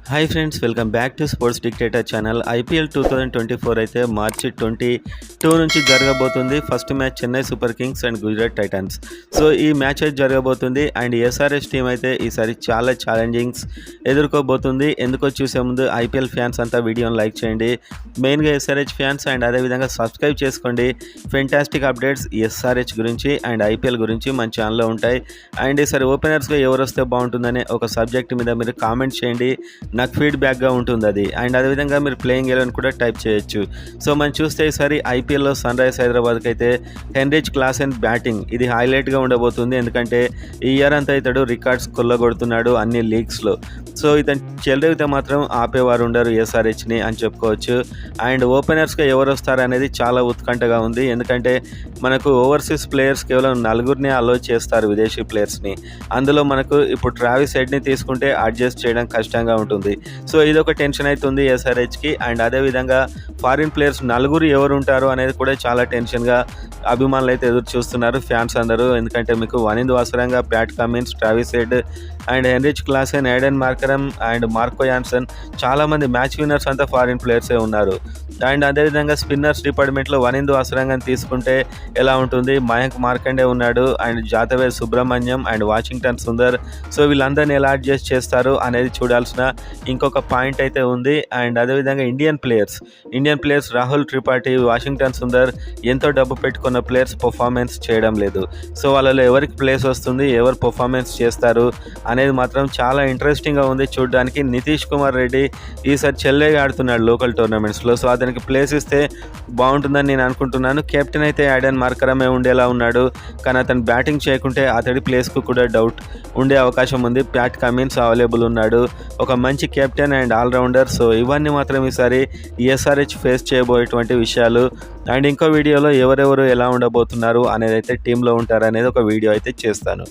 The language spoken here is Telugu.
Hi friends, welcome back to sports dictator channel. IPL 2024 అయితే మార్చి 22 నుంచి జరగబోతుంది. First match Chennai super Kings and Gujarat Titans. So ఈ మ్యాచ్ అయితే జరగబోతుంది అండ్ ఎస్ఆర్హెచ్ టీం అయితే ఈసారి చాలా ఛాలెంజింగ్స్ ఎదుర్కోబోతుంది. ఎందుకో చూసే ముందు ఐపీఎల్ ఫ్యాన్స్ అంతా వీడియోని లైక్ చేయండి, మెయిన్గా ఎస్ఆర్హెచ్ ఫ్యాన్స్, అండ్ అదేవిధంగా సబ్స్క్రైబ్ చేసుకోండి. ఫెంటాస్టిక్ అప్డేట్స్ ఎస్ఆర్హెచ్ గురించి అండ్ ఐపీఎల్ గురించి మన ఛానల్లో ఉంటాయి. అండ్ ఈసారి ఓపెనర్స్గా ఎవరు వస్తే బాగుంటుందనే ఒక సబ్జెక్ట్ మీద మీరు కామెంట్ చేయండి, నాకు ఫీడ్బ్యాక్గా ఉంటుంది అది. అండ్ అదేవిధంగా మీరు ప్లేయింగ్ ఎలెవెన్ కూడా టైప్ చేయొచ్చు. సో మనం చూస్తే ఈసారి ఐపీఎల్లో సన్ రైజ్ హైదరాబాద్కి అయితే హెన్రిచ్ క్లాసెన్ బ్యాటింగ్ ఇది హైలైట్గా ఉండబోతుంది. ఎందుకంటే ఈ ఇయర్ అంతా ఇతడు రికార్డ్స్ కొల్లగొడుతున్నాడు అన్ని లీగ్స్లో. సో ఇతను చెలరేగితే మాత్రం ఆపేవారు ఉండరు ఎస్ఆర్హెచ్ని అని చెప్పుకోవచ్చు. అండ్ ఓపెనర్స్గా ఎవరు వస్తారు అనేది చాలా ఉత్కంఠగా ఉంది. ఎందుకంటే మనకు ఓవర్సీస్ ప్లేయర్స్ కేవలం 4 అలో చేస్తారు, విదేశీ ప్లేయర్స్ని. అందులో మనకు ఇప్పుడు ట్రావిస్ హెడ్ని తీసుకుంటే అడ్జస్ట్ చేయడం కష్టంగా ఉంటుంది. సో ఇదొక టెన్షన్ అవుతుంది ఎస్ఆర్హెచ్కి. అండ్ అదేవిధంగా ఫారిన్ ప్లేయర్స్ 4 ఎవరు ఉంటారు అనేది కూడా చాలా టెన్షన్గా అభిమానులు అయితే ఎదురు చూస్తున్నారు, ఫ్యాన్స్ అందరూ. ఎందుకంటే మీకు Wanindu Hasaranga, Pat Cummins, Travis Head and Heinrich Klaasen, Aiden Markram and Marco Jansen, చాలామంది మ్యాచ్ విన్నర్స్ అంతా ఫారిన్ ప్లేయర్సే ఉన్నారు. అండ్ అదేవిధంగా స్పిన్నర్స్ డిపార్ట్మెంట్లో వనింద్ వాసరంగని తీసుకుంటే ఎలా ఉంటుంది, మయాంక్ మార్కండే ఉన్నాడు and Jathavedh Subramanyan and Washington Sundar. So వీళ్ళందరినీ ఎలా అడ్జస్ట్ చేస్తారు అనేది చూడాల్సిన ఇంకొక పాయింట్ అయితే ఉంది. అండ్ అదేవిధంగా Indian players Rahul Tripathi, Washington Sundar ఎంతో డబ్బు పెట్టుకున్న ప్లేయర్స్ పర్ఫార్మెన్స్ చేయడం లేదు. సో వాళ్ళలో ఎవరికి ప్లేస్ వస్తుంది, ఎవరు పర్ఫార్మెన్స్ చేస్తారు అనేది మాత్రం చాలా ఇంట్రెస్టింగ్గా ఉంది చూడడానికి. నితీష్ కుమార్ రెడ్డి ఈసారి చెల్లెగా ఆడుతున్నాడు లోకల్ టోర్నమెంట్స్లో. సో అతనికి ప్లేస్ ఇస్తే బాగుంటుందని నేను అనుకుంటున్నాను. కెప్టెన్ అయితే ఎడెన్ మార్కరమే ఉండేలా ఉన్నాడు, కానీ అతను బ్యాటింగ్ చేయకుంటే అతడి ప్లేస్కు కూడా డౌట్ ఉండే అవకాశం ఉంది. ప్యాట్ కమిన్స్ అవైలబుల్ ఉన్నాడు, ఒక మంచి కెప్టెన్ అండ్ ఆల్రౌండర్. సో ఇవన్నీ మాత్రం ఈసారి ఎస్ఆర్హెచ్ ఫేస్ చేయబోయేటువంటి విషయాలు. అండ్ ఇంకో వీడియోలో ఎవరెవరు ఎలా ఉండబోతున్నారు అనేది అయితే టీంలో ఉంటారు అనేది ఒక వీడియో అయితే చేస్తాను.